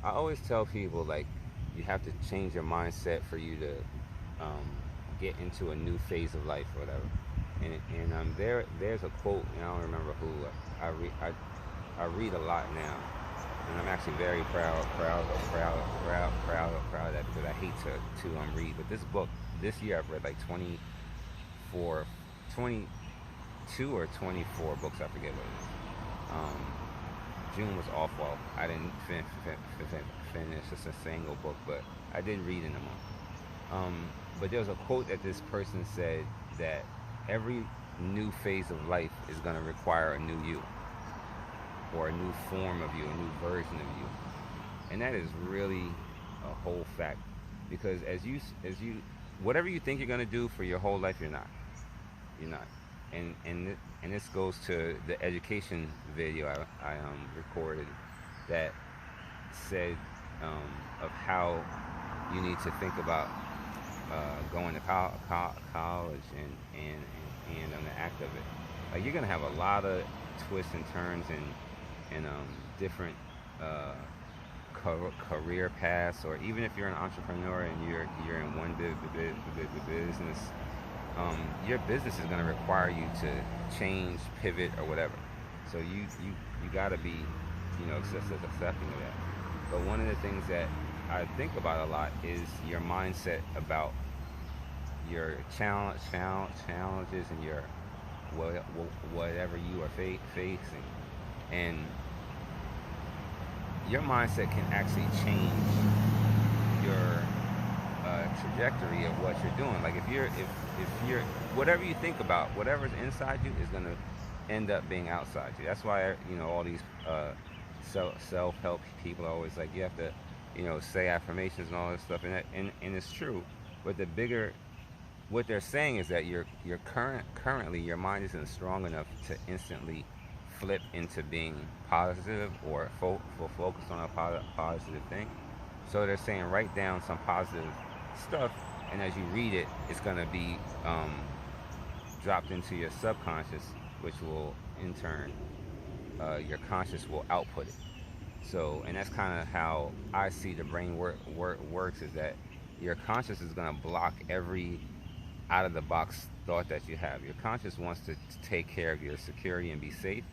I always tell people like you have to change your mindset for you to um, get into a new phase of life or whatever. And there's a quote, and I don't remember who. I read a lot now, and I'm actually very proud of that because I hate to read. But this book this year I've read like 24, 22 or 24 books. I forget what it is. June was awful. I didn't finish just a single book, but I did read in a month. But there was a quote that this person said that every new phase of life is going to require a new you, or a new form of you, a new version of you, and that is really a whole fact. Because as you whatever you think you're going to do for your whole life, you're not. And this goes to the education video I recorded that said of how you need to think about going to college and on the act of it. Like you're gonna have a lot of twists and turns and different uh, career paths, or even if you're an entrepreneur and you're in one business, your business is going to require you to change, pivot, or whatever. So you got to be, accepting of that. But one of the things that I think about a lot is your mindset about your challenges and your whatever you are facing, and your mindset can actually change your trajectory of what you're doing. Like if you're whatever you think about, whatever's inside you is gonna end up being outside you. That's why all these self help people are always like you have to say affirmations and all this stuff, and it's true. But the bigger what they're saying is that your currently your mind isn't strong enough to instantly flip into being positive or focus on a positive thing. So they're saying write down some positive stuff, and as you read it, it's going to be dropped into your subconscious, which will in turn your conscious will output it. So, and that's kind of how I see the brain works, is that your conscious is going to block every out of the box thought that you have. Your conscious wants to take care of your security and be safe.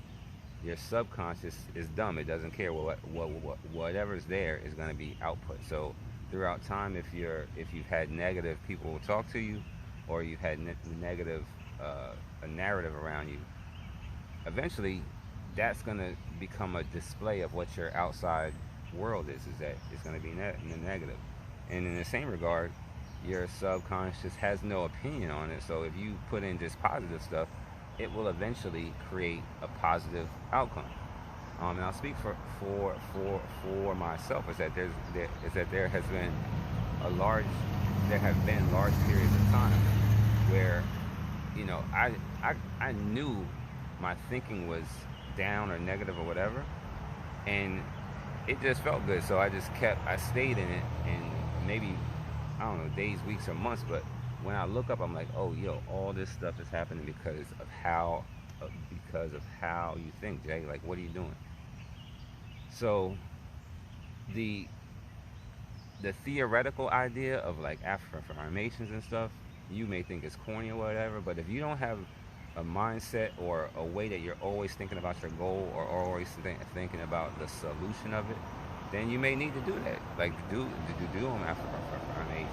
Your subconscious is dumb. It doesn't care. Whatever's there is going to be output. So throughout time, if you've had negative people talk to you, or you've had negative a narrative around you, eventually that's going to become a display of what your outside world is that it's going to be negative. And in the same regard, your subconscious has no opinion on it. So if you put in just positive stuff, it will eventually create a positive outcome. And I'll speak for myself, is that there has been a large there have been large periods of time where I knew my thinking was down or negative or whatever, and it just felt good. So I stayed in it, and maybe I don't know, days, weeks, or months. But when I look up, I'm like, oh, all this stuff is happening because of how you think, Jay. Like, what are you doing? So the the theoretical idea of like affirmations and stuff, you may think it's corny or whatever. But if you don't have a mindset or a way that you're always thinking about your goal, or always thinking about the solution of it, then you may need to do that. Like do them affirmations